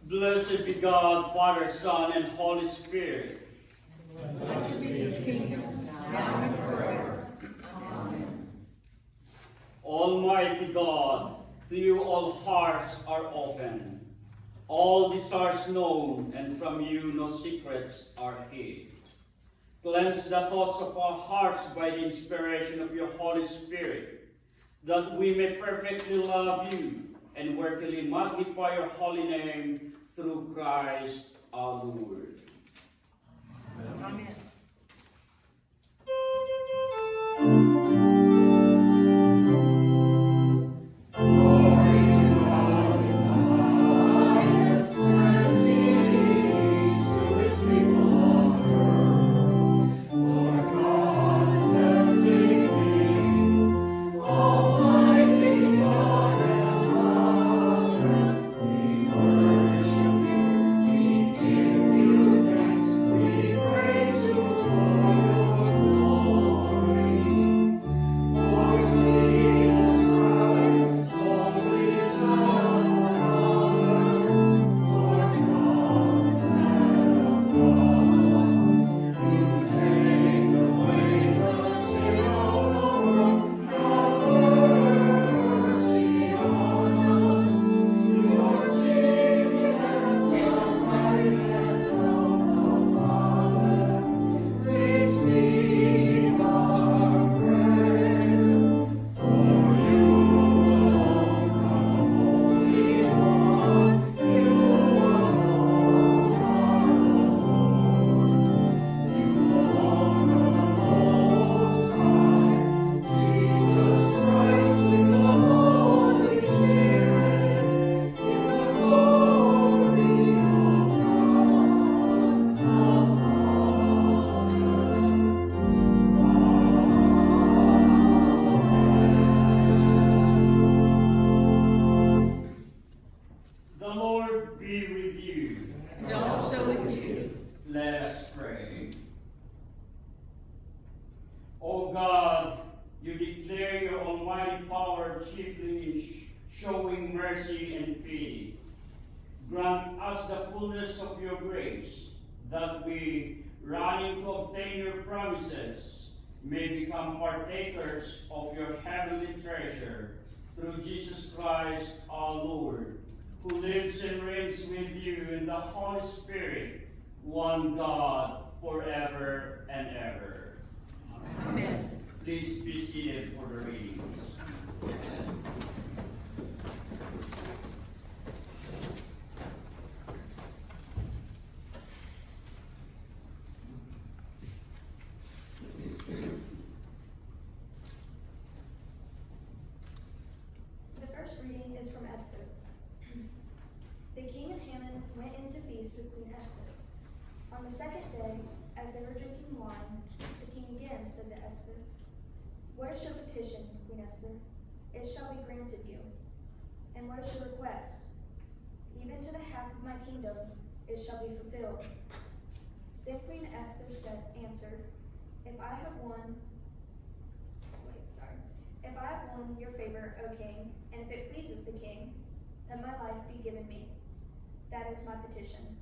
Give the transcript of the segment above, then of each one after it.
Blessed be God, Father, Son, and Holy Spirit. Blessed be his kingdom, now and forever. Amen. Almighty God, to you all hearts are open, all desires known, and from you no secrets are hid. Cleanse the thoughts of our hearts by the inspiration of your Holy Spirit, that we may perfectly love you and worthily magnify your holy name through Christ our Lord. Amen. The Lord be with you. And also with you. Let us pray. O God, you declare your almighty power chiefly in showing mercy and pity. Grant us the fullness of your grace, that we, running to obtain your promises, may become partakers of your heavenly treasure, through Jesus Christ our Lord, who lives and reigns with you in the Holy Spirit, one God, forever and ever. Amen. Please be seated for the readings. The first reading is from Esther. The king and Haman went in to feast with Queen Esther. On the second day, as they were drinking wine, the king again said to Esther, "What is your petition, Queen Esther? It shall be granted you. And what is your request? Even to the half of my kingdom it shall be fulfilled." Then Queen Esther answered, If I have won your favor, O king, and if it pleases the king, then my life be given me. That is my petition.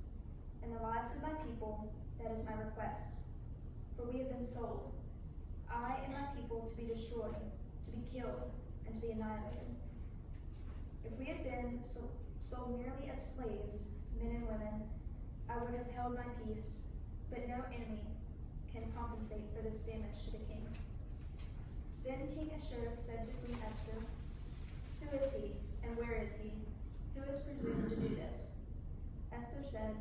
And the lives of my people, that is my request. For we have been sold, I and my people, to be destroyed, to be killed, and to be annihilated. If we had been sold merely as slaves, men and women, I would have held my peace, but no enemy can compensate for this damage to the king. Then King Ahasuerus said to Queen Esther, Who is he, and where is he? Who has presumed to do this? Esther said,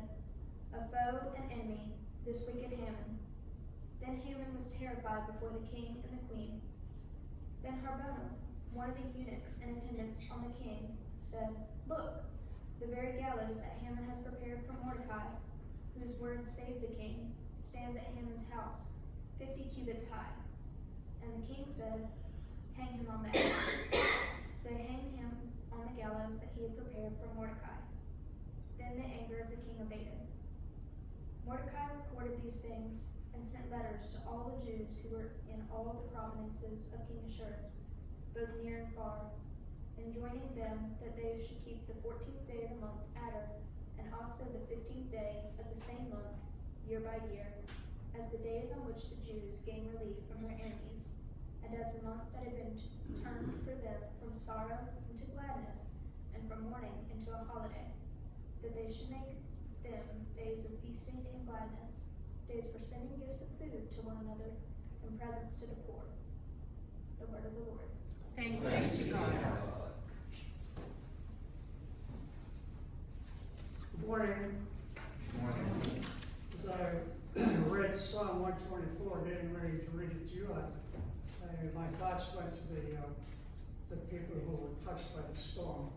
A foe and enemy, this wicked Haman. Then Haman was terrified before the king and the queen. Then Harbona, one of the eunuchs in attendance on the king, said, Look, the very gallows that Haman has prepared for Mordecai, whose word saved the king, stands at Haman's house, 50 cubits high. And the king said, Hang him on that. So they hanged him on the gallows that he had prepared for Mordecai. Then the anger of the king abated. Mordecai recorded these things and sent letters to all the Jews who were in all the provinces of King Ahasuerus, both near and far, enjoining them that they should keep the 14th day of the month Adar, and 14th day of the same month, year by year, as the days on which the Jews gained relief from their enemies, and as the month that had been turned for them from sorrow into gladness, and from mourning into a holiday, that they should make them days of feasting and gladness, days for sending gifts of food to one another, and presents to the poor. The word of the Lord. Thanks be to God. Good morning. As I read Psalm 124, getting ready to read it to you, my thoughts went to the people who were touched by the storm.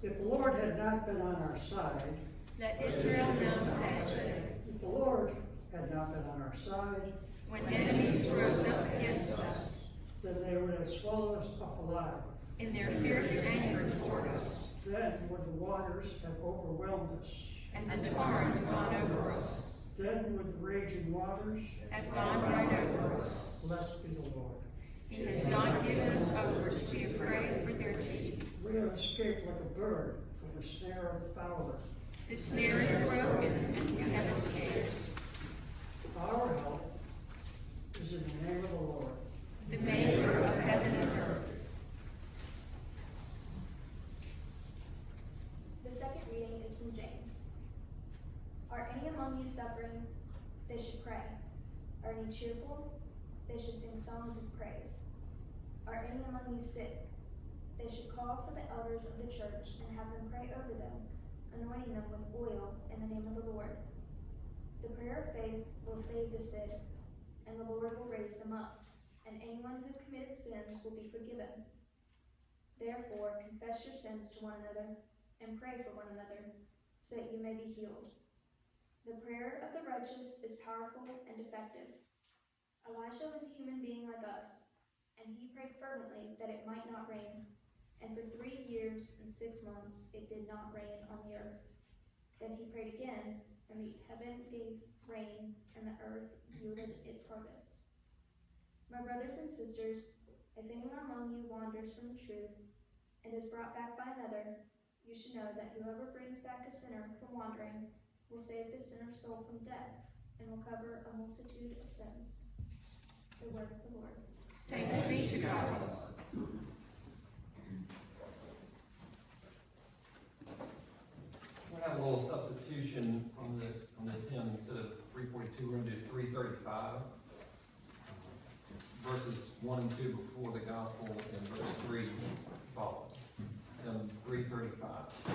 If the Lord had not been on our side, Let Israel now say, if the Lord had not been on our side, when enemies rose up against us, then they would have swallowed us up alive. in their fierce anger toward us, Then would the waters have overwhelmed us. and the torrent gone over us, Then would the raging waters, have gone right over us. blessed be the Lord. He has not given us over to be a prey for their teeth. We have escaped like a bird from the snare of the fowler. The snare is broken, and we have escaped. Our help is in the name of the Lord. The maker of heaven and earth. The second reading is from James. Are any among you suffering? They should pray. Are any cheerful? They should sing songs of praise. Are any among you sick? They should call for the elders of the church and have them pray over them, anointing them with oil in the name of the Lord. The prayer of faith will save the sick, and the Lord will raise them up, and anyone who has committed sins will be forgiven. Therefore, confess your sins to one another, and pray for one another, so that you may be healed. The prayer of the righteous is powerful and effective. Elijah was a human being like us, and he prayed fervently that it might not rain. And for 3 years and 6 months it did not rain on the earth. Then he prayed again, and the heaven gave rain, and the earth yielded its harvest. My brothers and sisters, if anyone among you wanders from the truth, and is brought back by another, you should know that whoever brings back a sinner from wandering will save the sinner's soul from death, and will cover a multitude of sins. The word of the Lord. Thanks be to God. We're going to have a little substitution on this hymn. Instead of 342, we're going to do 335. Verses 1 and 2 before the gospel, and verse 3 follow. Hymn 335.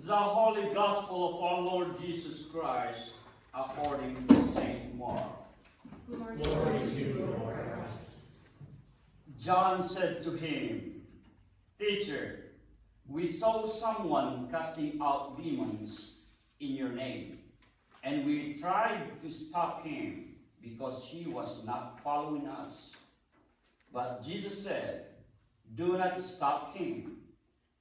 The Holy Gospel of our Lord Jesus Christ, according to St. Mark. Glory to you, Lord. John said to him, Teacher, We saw someone casting out demons in your name, and we tried to stop him because he was not following us. But Jesus said, do not stop him,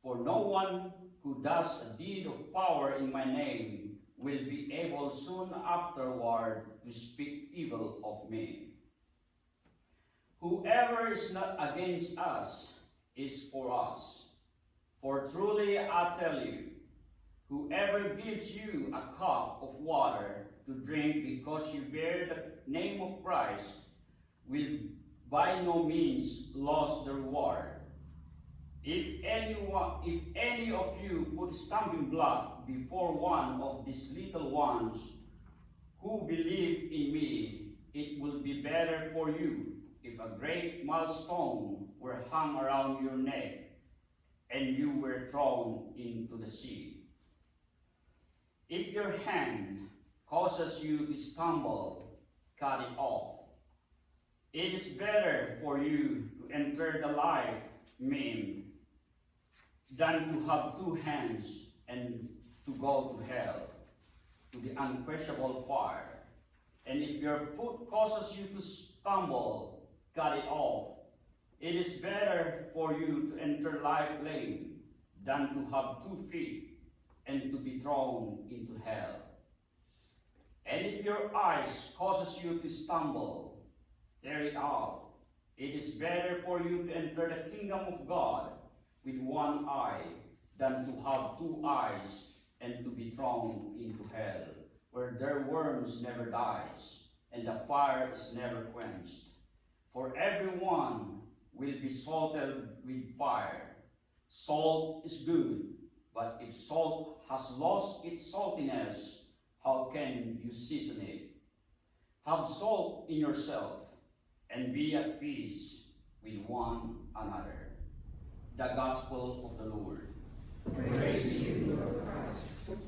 for no one who does a deed of power in my name will be able soon afterward to speak evil of me. Whoever is not against us is for us. For truly I tell you, whoever gives you a cup of water to drink because you bear the name of Christ will by no means lose the reward. If any of you put a stumbling block before one of these little ones who believe in me, it will be better for you if a great millstone were hung around your neck and you were thrown into the sea. If your hand causes you to stumble, cut it off. It is better for you to enter the life maimed than to have two hands and to go to hell, to the unquenchable fire. And if your foot causes you to stumble, cut it off. It is better for you to enter life lame than to have 2 feet and to be thrown into hell. And if your eyes causes you to stumble, tear it out. It is better for you to enter the kingdom of God with 1 eye than to have 2 eyes and to be thrown into hell, where their worms never dies and the fire is never quenched. For everyone will be salted with fire. Salt is good, but if salt has lost its saltiness, how can you season it? Have salt in yourself and be at peace with one another. The Gospel of the Lord. Praise to you, Lord Christ.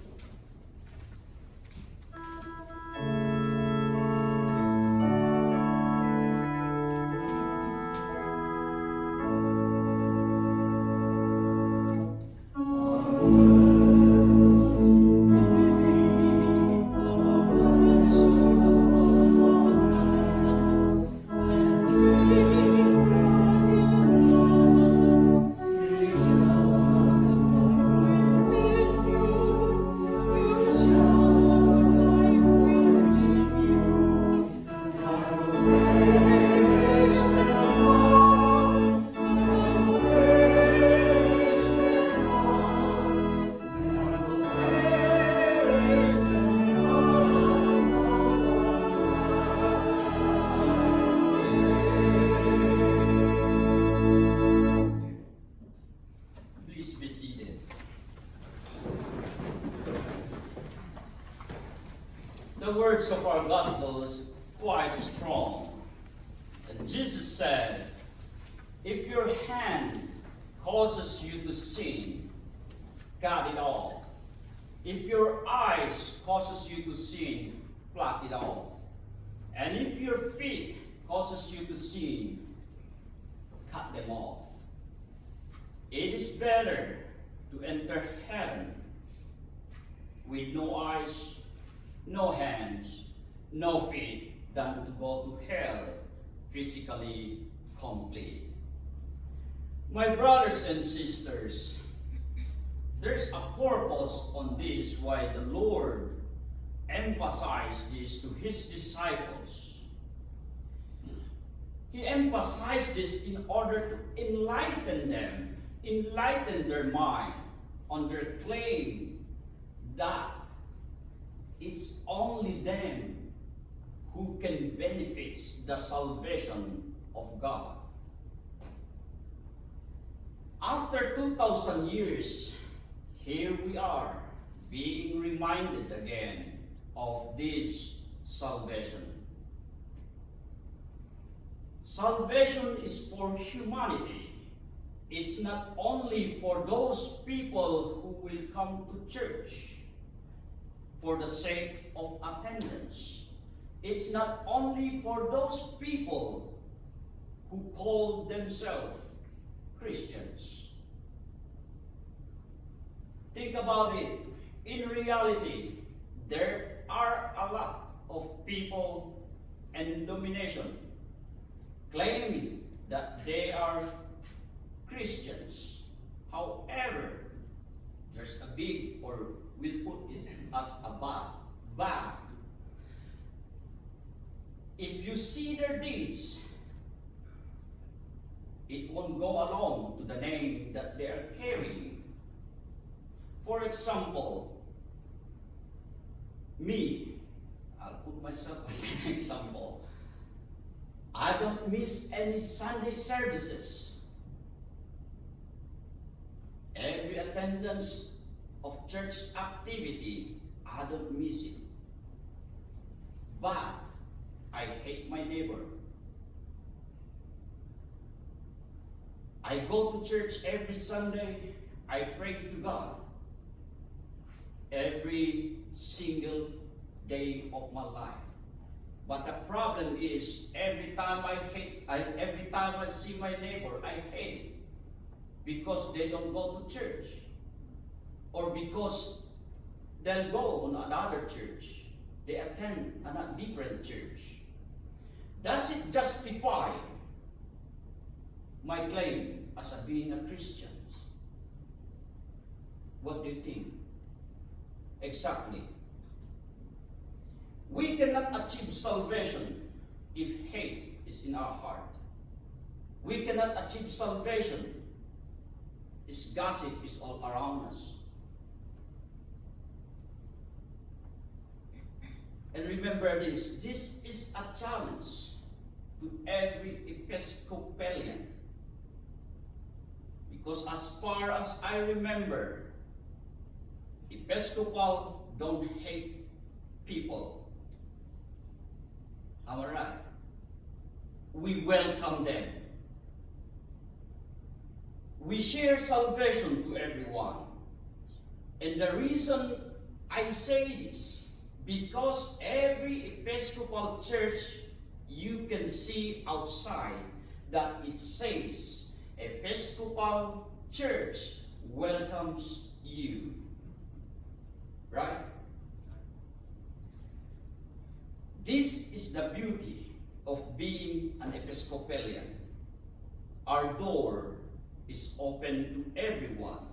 Please be seated. The words of our gospel is quite strong. And Jesus said, if your hand causes you to sin, cut it off. If your eyes causes you to sin, pluck it off. And if your feet causes you to sin, cut them off. It is better to enter heaven with no eyes, no hands, no feet than to go to hell physically complete. My brothers and sisters, there's a purpose on this why the Lord emphasized this to his disciples. He emphasized this in order to enlighten them, enlighten their mind on their claim that it's only them who can benefit the salvation of God. After 2,000 years, here we are being reminded again of this salvation. Salvation is for humanity. It's not only for those people who will come to church for the sake of attendance. It's not only for those people who call themselves Christians. think about it. In reality, there are a lot of people and denomination claiming that they are Christians. However, there's a big, or we'll put it as a but. If you see their deeds, it won't go along to the name that they are carrying. For example, me, I'll put myself as an example. I don't miss any Sunday services. Every attendance of church activity, I don't miss it. But I hate my neighbor. I go to church every Sunday. I pray to God every single day of my life. But the problem is, every time I see my neighbor, I hate it because they don't go to church, or because they'll go on another church. They attend a different church. Does it justify my claim as being a Christian? What do you think? Exactly. We cannot achieve salvation if hate is in our heart. We cannot achieve salvation if gossip is all around us. And remember this is a challenge to every Episcopalian. Because as far as I remember, Episcopal don't hate people. Am I right? We welcome them. We share salvation to everyone. And the reason I say this, because every Episcopal church you can see outside that it says, Episcopal Church welcomes you. Right? This is the beauty of being an Episcopalian. Our door is open to everyone.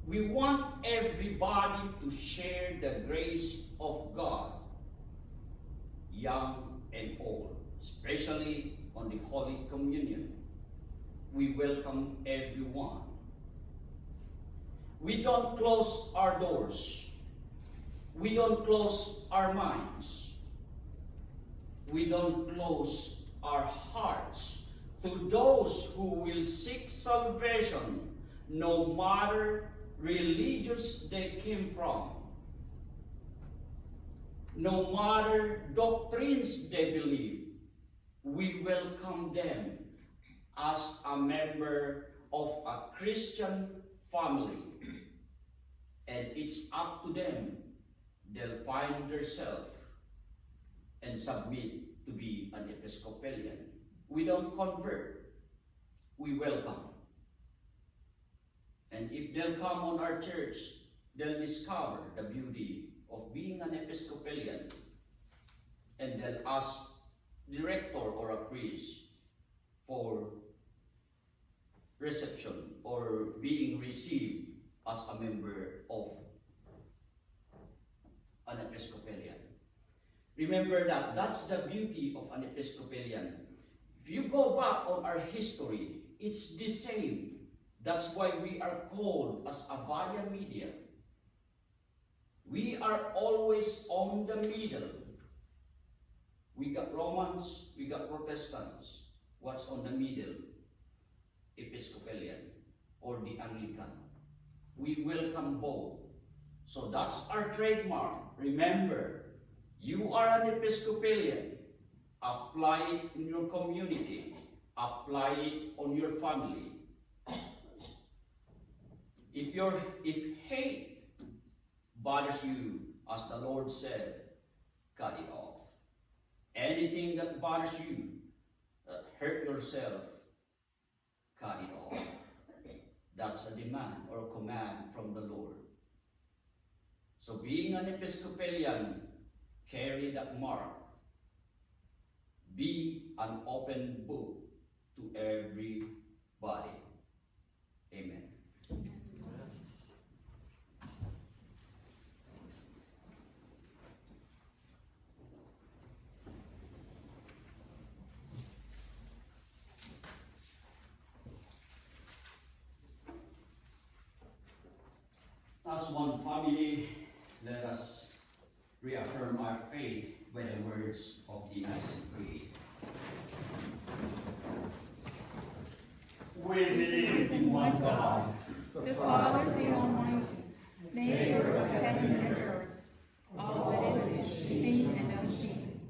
We want everybody to share the grace of God, young and old, especially on the Holy Communion. We welcome everyone. We don't close our doors. We don't close our minds. We don't close our hearts to those who will seek salvation, no matter religious they came from, no matter doctrines they believe. We welcome them as a member of a Christian family. And it's up to them. They'll find themselves and submit to be an Episcopalian. We don't convert. We welcome. And if they'll come on our church, they'll discover the beauty of being an Episcopalian. And they'll ask the rector or a priest for reception or being received as a member of an Episcopalian. Remember that that's the beauty of an Episcopalian. If you go back on our history, it's the same. That's why we are called as a via media. We are always on the middle. We got Romans, we got Protestants. What's on the middle? Episcopalian or the Anglican. We welcome both. So that's our trademark. Remember, you are an Episcopalian. Apply it in your community. Apply it on your family. If hate bothers you, as the Lord said, cut it off. Anything that bothers you, that hurt yourself, cut it off. That's a demand or command from the Lord. So being an Episcopalian, carry that mark. Be an open book to everybody. Amen. As one family, let us reaffirm our faith by the words of the Nicene Creed. We believe in one God, the Father, the Almighty, maker of heaven and earth, all that is seen and unseen.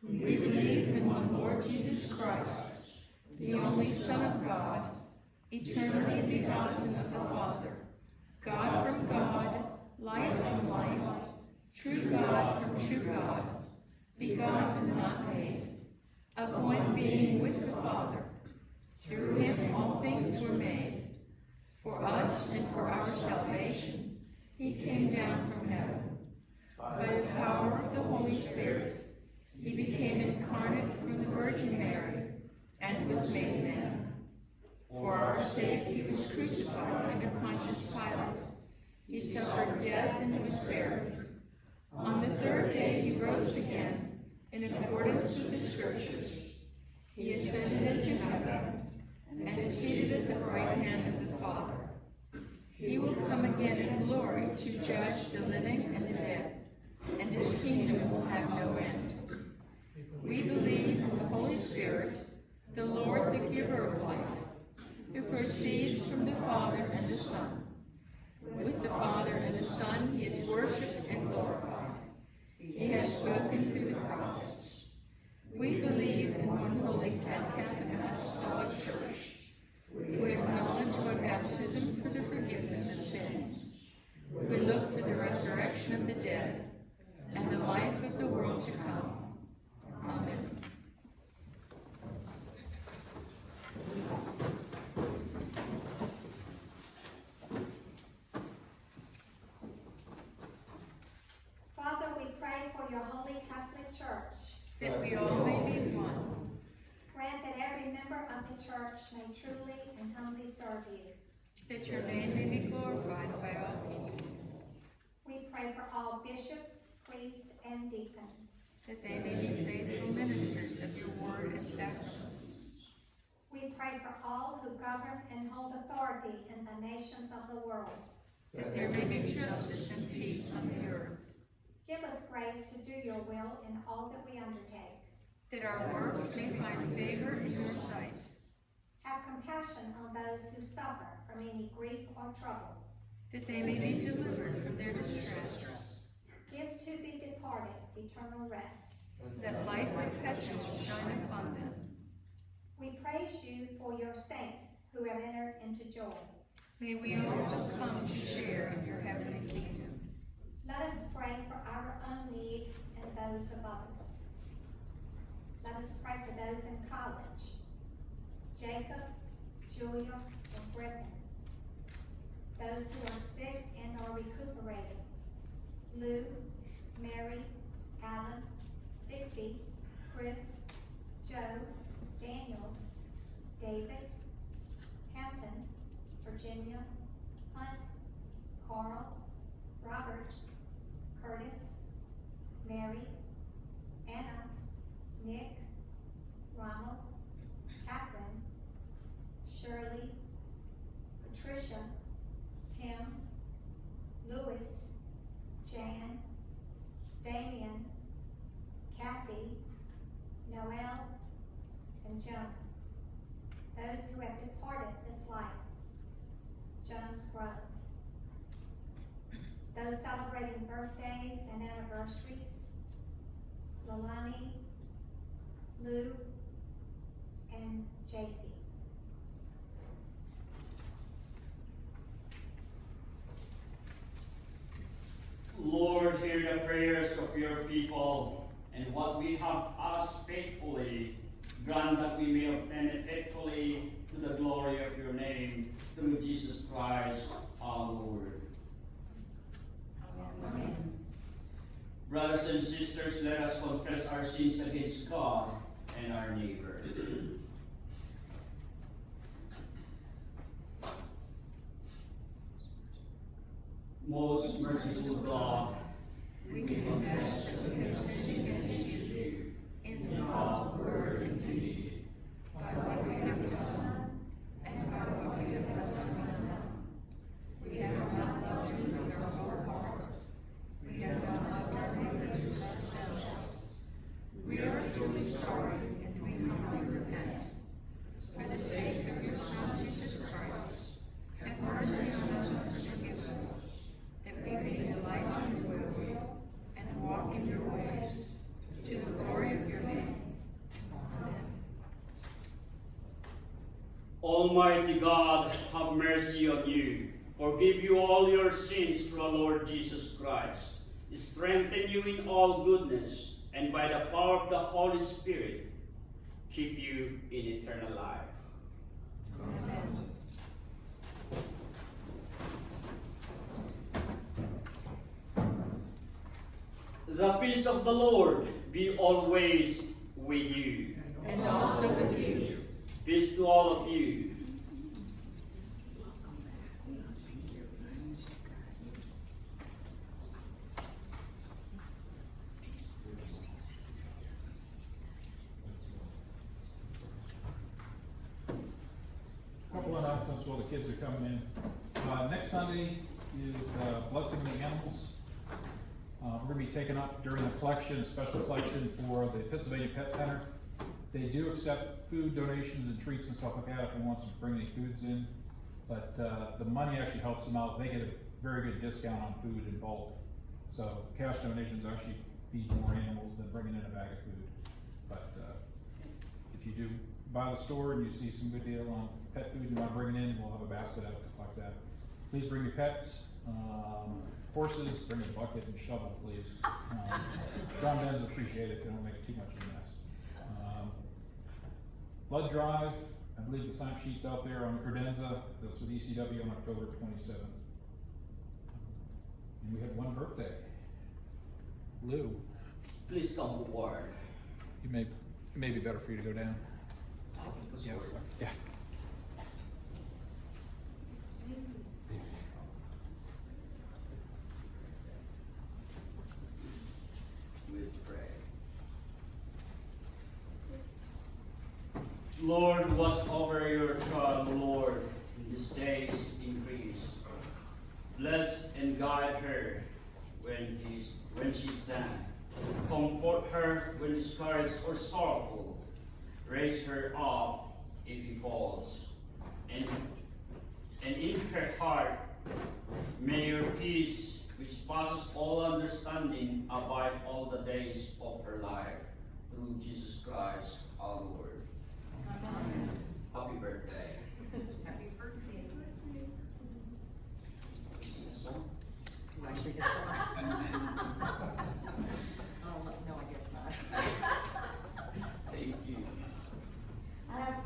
We believe in one Lord Jesus Christ, the only Son of God, eternally begotten of the Father, God from God, light from light, true God from true God, begotten, not made, of one being with the Father. Through him all things were made. For us and for our salvation, he came down from heaven. By the power of the Holy Spirit, he became incarnate from the Virgin Mary and was made man. For our sake he was crucified under Pontius Pilate. He suffered death and was buried. On the third day he rose again, in accordance with the Scriptures. He ascended into heaven, and is seated at the right hand of the Father. He will come again in glory to judge the living and the dead, and his kingdom will have no end. We believe in the Holy Spirit, the Lord, the giver of life, who proceeds from the Father and the Son. With the Father and the Son he is worshipped and glorified. He has spoken through the prophets. We believe in one holy Catholic and Apostolic Church. We acknowledge by baptism for the forgiveness of sins. We look for the resurrection of the dead and the life of the world to come. Amen. Father, we pray for your holy Catholic Church. That we all may be one. Grant that every member of the church may truly and humbly serve you. That your name may be glorified by all people. We pray for all bishops, priests, and deacons. That they may be faithful ministers of your word and sacraments. We pray for all who govern and hold authority in the nations of the world. That there may be justice and peace on the earth. Give us grace to do your will in all that we undertake. That our works may find favor in your sight. Have compassion on those who suffer from any grief or trouble. That they may be delivered from their distress. Give to the departed eternal rest. That light perpetual shine upon them. We praise you for your saints who have entered into joy. May we also come to share in your heavenly kingdom. Let us pray for our own needs and those of others. Let us pray for those in college, Jacob, Julia, and Griffin. Those who are sick and are recuperating, Lou, Mary, Alan, Dixie, Chris, Joe, Daniel, David, Hampton, Virginia, Hunt, Carl, Robert, Curtis, Mary, Anna, Nick, Ronald, Catherine, Shirley, Patricia, Tim, Louis, Jan, Damien, Kathy, Noel, and Jonah. Those who have departed this life, Joan Scruggs. Those celebrating birthdays and anniversaries, Lalani, Lou, and JC. Lord, hear the prayers of your people, and what we have asked faithfully, grant that we may obtain it faithfully to the glory of your name, through Jesus Christ our Lord. Amen. Brothers and sisters, let us confess our sins against God and our neighbor. Most merciful God, We confess that we have sinned against you in thought, word, and deed, by what we have done and by what we have left undone. We have not loved you with our whole heart. We have not loved our neighbors as ourselves. We are truly sorry, and we humbly repent. For the sake of your Son, Jesus Christ, have mercy on us and forgive us, that we may delight in your will and walk in your ways, to the glory of your name. Amen. Almighty God, have mercy on you. Forgive you all your sins through our Lord Jesus Christ. Strengthen you in all goodness, and by the power of the Holy Spirit, keep you in eternal life. Amen. The peace of the Lord be always with you. And also with you. Peace to all of you. Couple announcements while the kids are coming in. Next Sunday is Blessing the Animals. We're going to be taking up during the collection, a special collection for the Pennsylvania Pet Center. They do accept food donations and treats and stuff like that if anyone wants to bring any foods in. But the money actually helps them out. They get a very good discount on food in bulk. So cash donations actually feed more animals than bringing in a bag of food. But if you do buy the store and you see some good deal on pet food you want to bring it in, we'll have a basket out to collect that. Please bring your pets. Horses, bring a bucket and shovel, please. Drum dens appreciate it if they don't make too much of a mess. Blood drive, I believe the sign sheet's out there on credenza. That's with ECW on October 27th. And we had one birthday. Lou. Please come forward. It may be better for you to go down. Yeah. Yeah. We pray. Lord, watch over your child, Lord, in this day's increase. Bless and guide her when she stands. Comfort her when discouraged or sorrowful. Raise her up if he falls. And in her heart, may your peace, which passes all understanding, abide all the days of her life. Through Jesus Christ our Lord. Amen. Happy birthday. Happy birthday. Do I sing a song? Oh, no, I guess not. Thank you. I have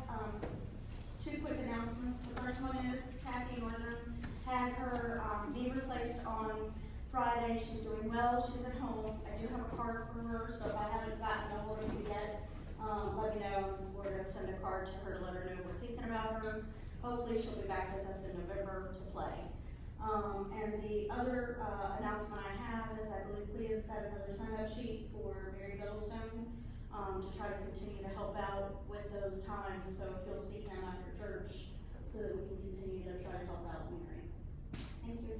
two quick announcements. The first one is Kathy Northern had her knee replaced on Friday. She's doing well. She's at home. I do have a card for her, so if I haven't gotten a hold of you yet, let me know. We're going to send a card to her to let her know we're thinking about her. Hopefully she'll be back with us in November to play. And the other announcement I have is I believe Clea's got another sign-up sheet for Mary Middlestone to try to continue to help out with those times. So if you'll see him after church so that we can continue to try to help out Mary. Thank you.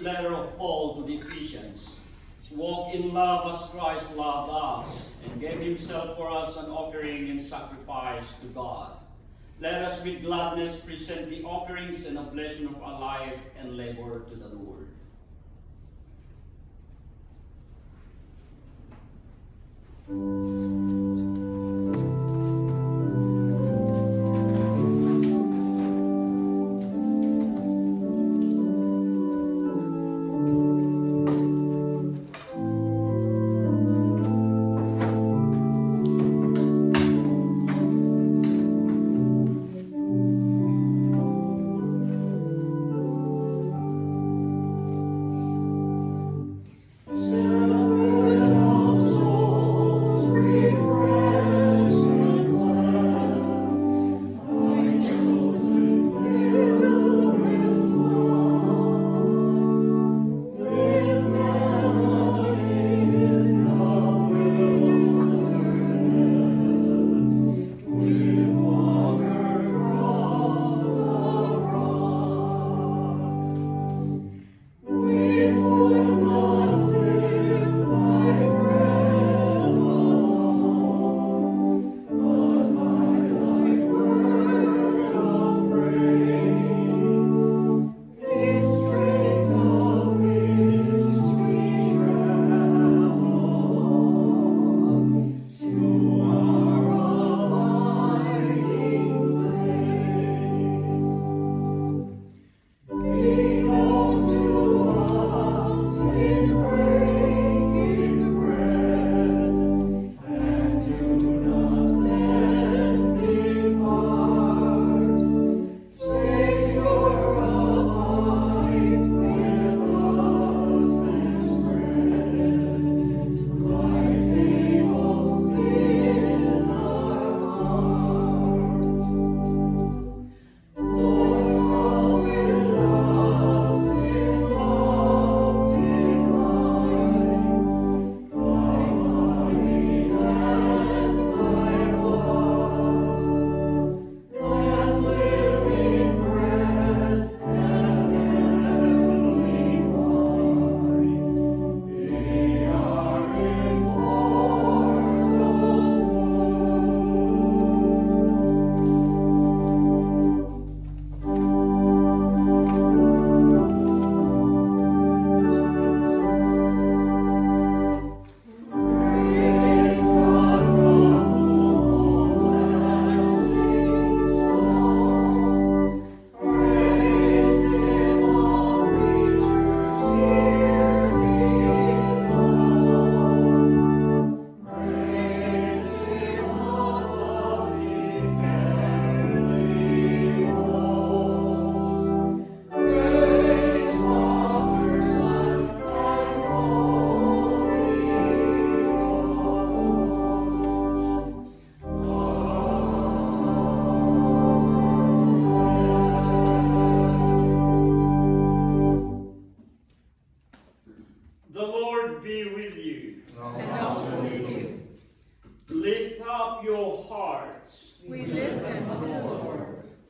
Letter of Paul to the Ephesians. Walk in love as Christ loved us and gave himself for us an offering and sacrifice to God. Let us with gladness present the offerings and oblation of our life and labor to the Lord.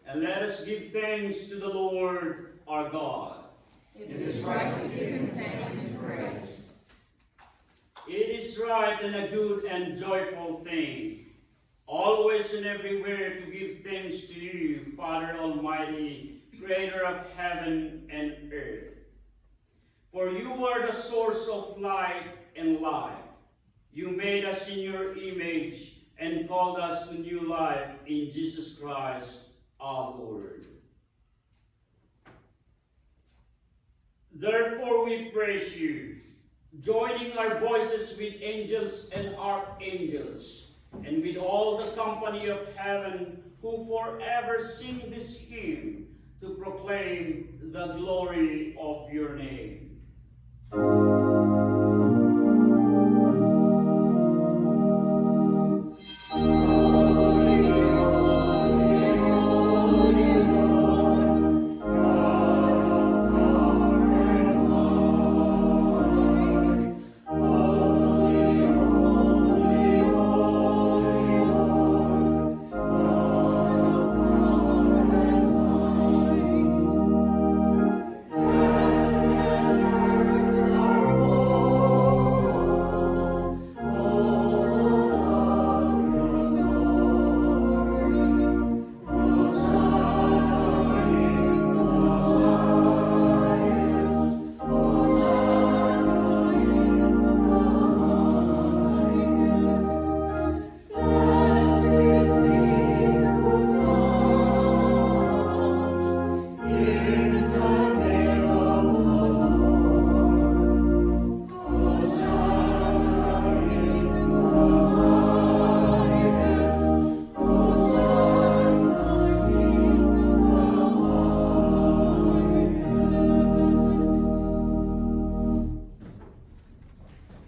And let us give thanks to the Lord our God. It is right to give him thanks and praise. It is right and a good and joyful thing, always and everywhere to give thanks to you, Father Almighty, Creator of heaven and earth. For you are the source of light and life. You made us in your image and called us to new life in Jesus Christ our Lord. Therefore we praise you, joining our voices with angels and archangels, and with all the company of heaven who forever sing this hymn to proclaim the glory of your name.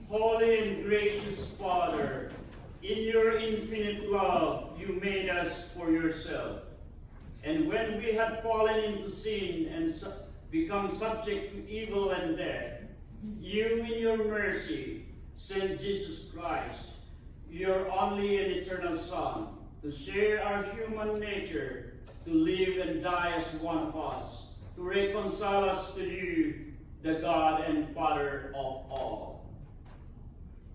Holy and gracious Father, in your infinite love, you made us for yourself. And when we had fallen into sin and become subject to evil and death, you in your mercy sent Jesus Christ, your only and eternal Son, to share our human nature, to live and die as one of us, to reconcile us to you, the God and Father of all.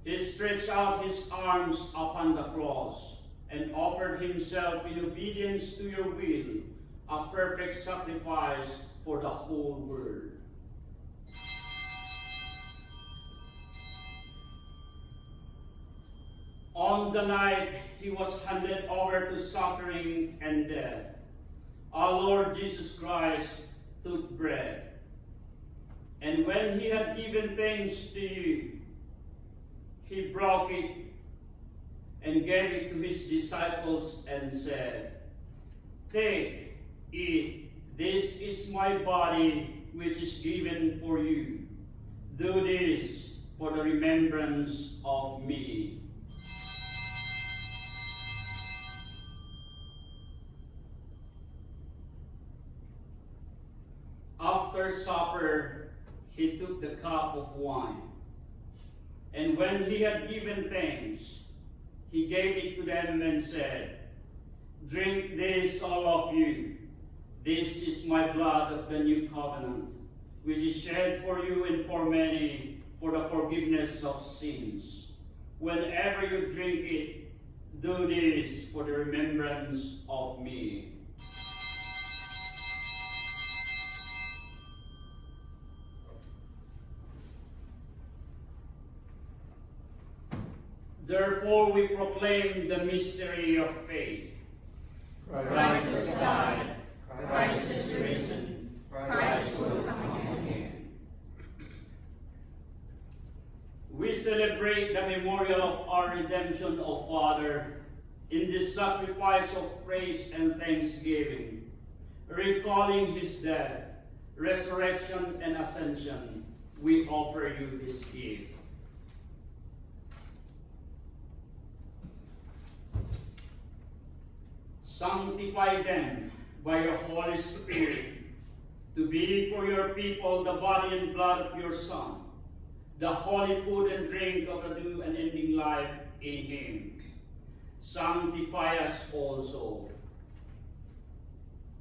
He stretched out his arms upon the cross and offered himself in obedience to your will, a perfect sacrifice for the whole world. On the night he was handed over to suffering and death, our Lord Jesus Christ took bread. And when he had given thanks to you, he broke it and gave it to his disciples and said, "Take, eat, this is my body which is given for you. Do this for the remembrance of me." After supper, he took the cup of wine, and when he had given thanks, he gave it to them and said, "Drink this, all of you. This is my blood of the new covenant, which is shed for you and for many for the forgiveness of sins. Whenever you drink it, do this for the remembrance of me." Therefore we proclaim the mystery of faith. Christ has died, Christ is risen, Christ will come again. We celebrate the memorial of our redemption, O Father, in this sacrifice of praise and thanksgiving, recalling his death, resurrection, and ascension. We offer you this gift. Sanctify them by your Holy Spirit to be for your people the body and blood of your Son, the holy food and drink of a new and ending life in him. Sanctify us also,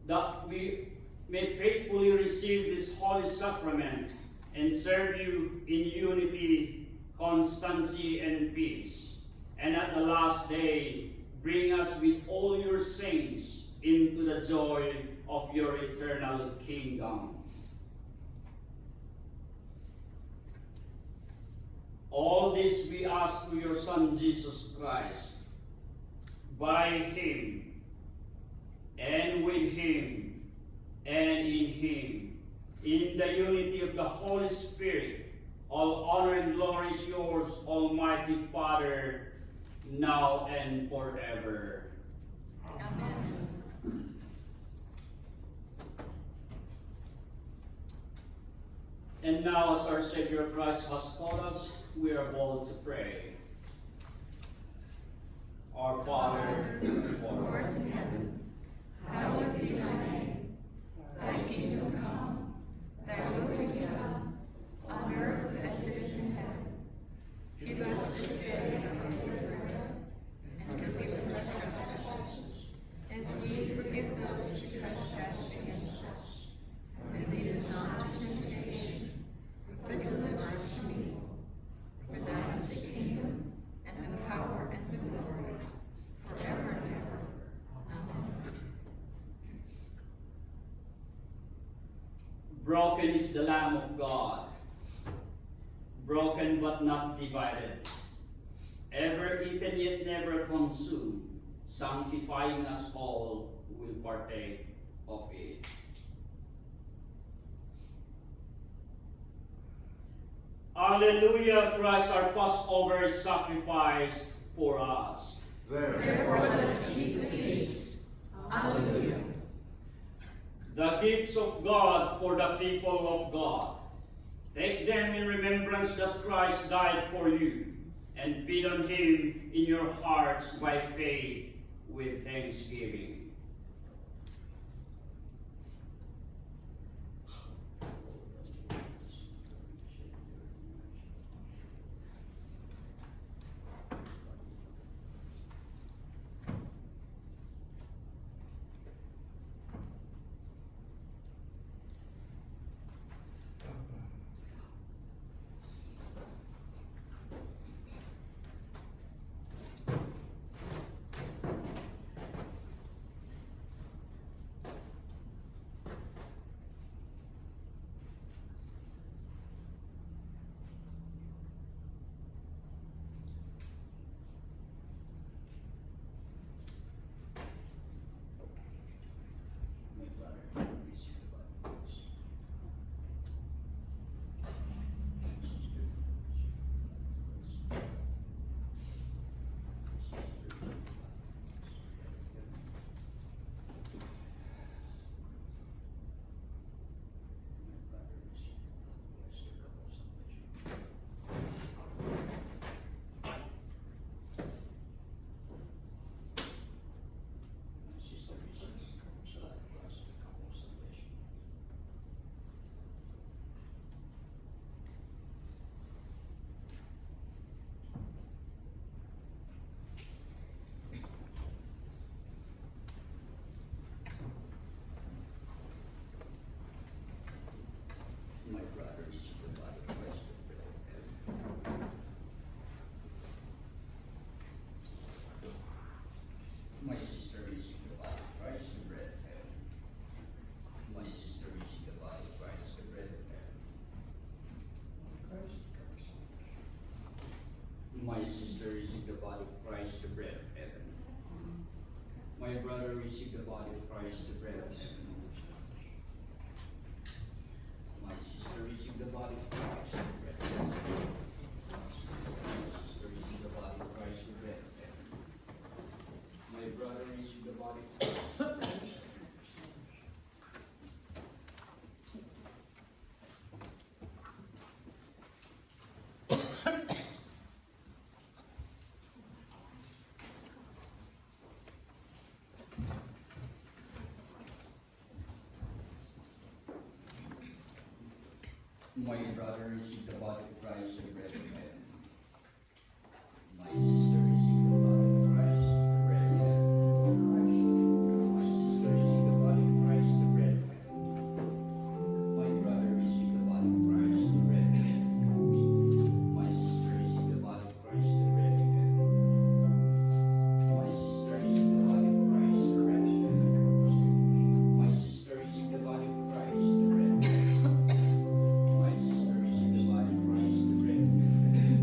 that we may faithfully receive this holy sacrament and serve you in unity, constancy, and peace. And at the last day, bring us with all your saints into the joy of your eternal kingdom. All this we ask through your Son, Jesus Christ. By him, and with him, and in him, in the unity of the Holy Spirit, all honor and glory is yours, Almighty Father, now and forever. Amen. And now, as our Savior Christ has taught us, we are bold to pray. Our Father, who art in heaven, hallowed be thy name. Thy kingdom come, thy will be done, on earth as it is in heaven. Give us this day our daily bread, and forgive us our trespasses, as we forgive those who trespass against us. And lead us not into temptation, but deliver us from evil. For thine is the kingdom, and the power, and the glory, forever and ever. Amen. Broken is the Lamb of God, broken but not divided, ever eaten yet never consumed, sanctifying us all who will partake of it. Alleluia, Christ our Passover is sacrificed for us. Therefore let us keep the feast. Alleluia. The gifts of God for the people of God. Take them in remembrance that Christ died for you, and feed on him in your hearts by faith with thanksgiving. brother receive the body of Christ, the bread of heaven. My sister receive the body of Christ, the bread of heaven. My sister receive the body of Christ, the bread of heaven. My sister receive the body of Christ, the bread of heaven. My brother receive the body of Christ, the bread of heaven. My sister receive the body of Christ, the bread of heaven. My sister receive the body of Christ, the bread of heaven. My brother receive the body of Christ, the bread of heaven. My brother received the body of Christ, the bread of heaven. My sister received the body of Christ, the bread of heaven. My sister received the body of Christ, the bread of heaven. My brother received the body of Christ, the bread of heaven. My sister received the body of Christ, the bread of heaven. My sister received the body of Christ, the bread of heaven. My sister received the body of Christ, the bread of heaven. My sister received the body of Christ, the bread of heaven.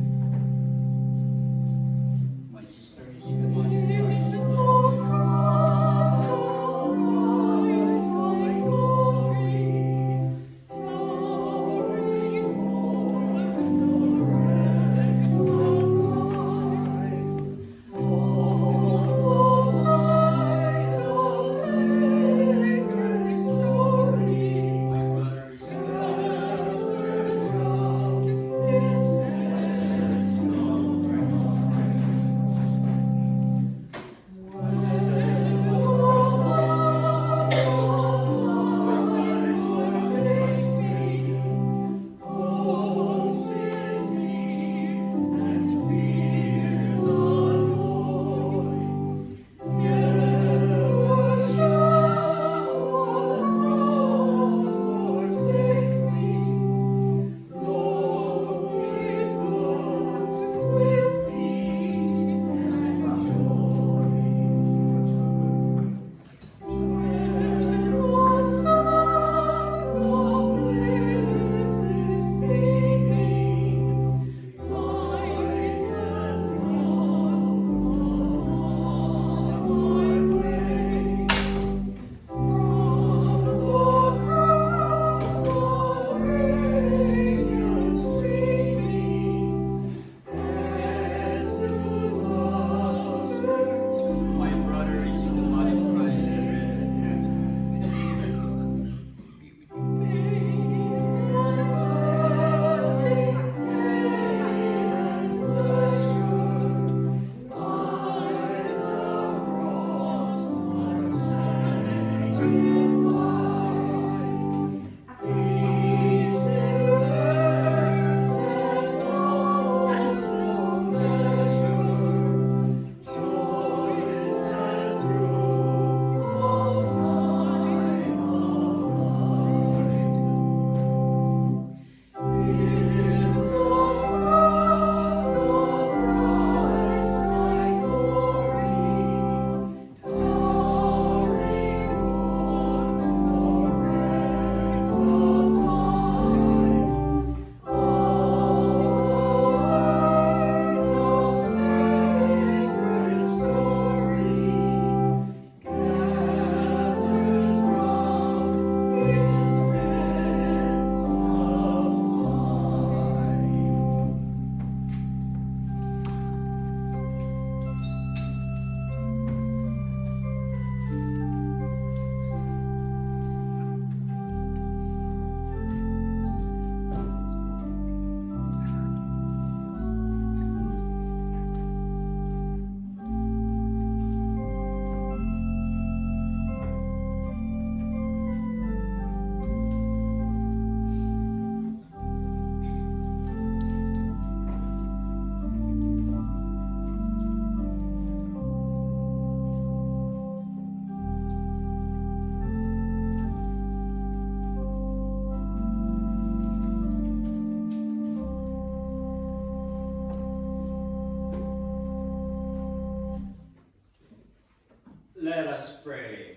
us pray.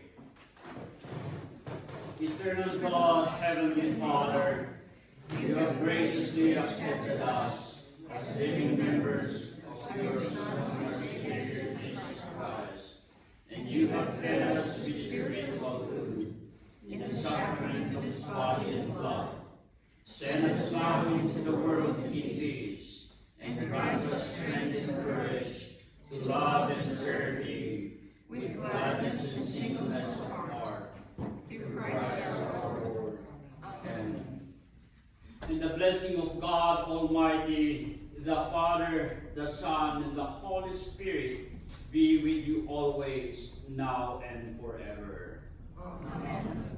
Eternal God, Heavenly Father, you have graciously accepted us as living members of your Son, our Savior, Jesus Christ, and you have fed us with spiritual food in the sacrament of his body and blood. Send us now into the world to eat peace, and grant us strength and courage to love and serve you with gladness and singleness of heart. Through Christ our Lord. Amen. And the blessing of God Almighty, the Father, the Son, and the Holy Spirit be with you always, now and forever. Amen.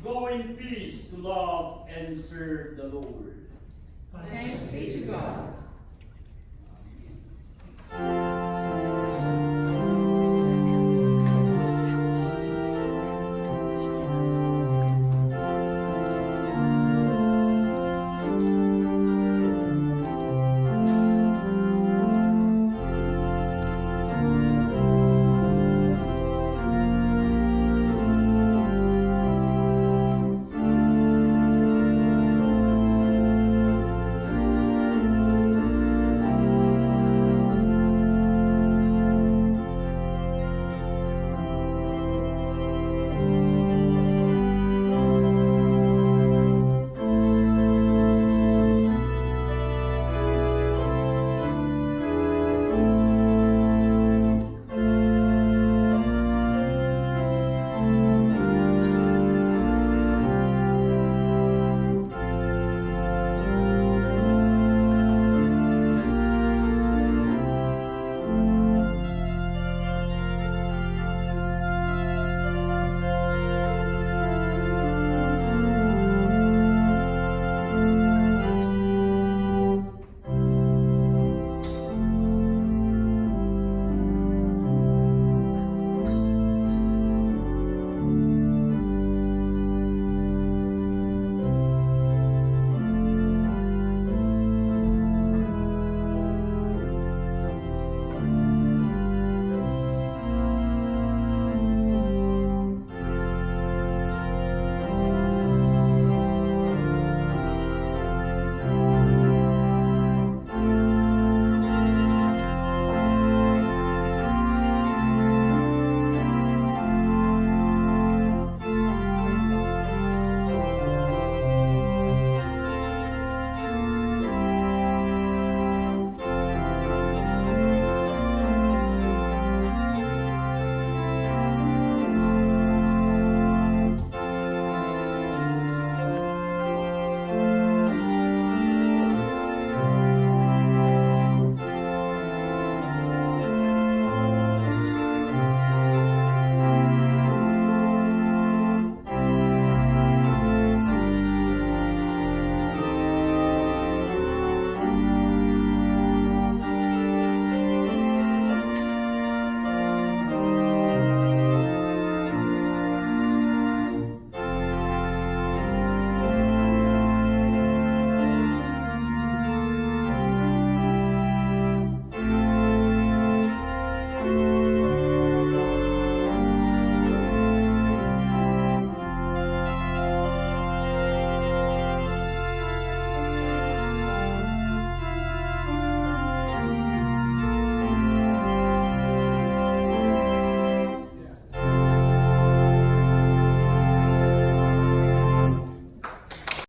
Go in peace to love and serve the Lord. Thanks be to God.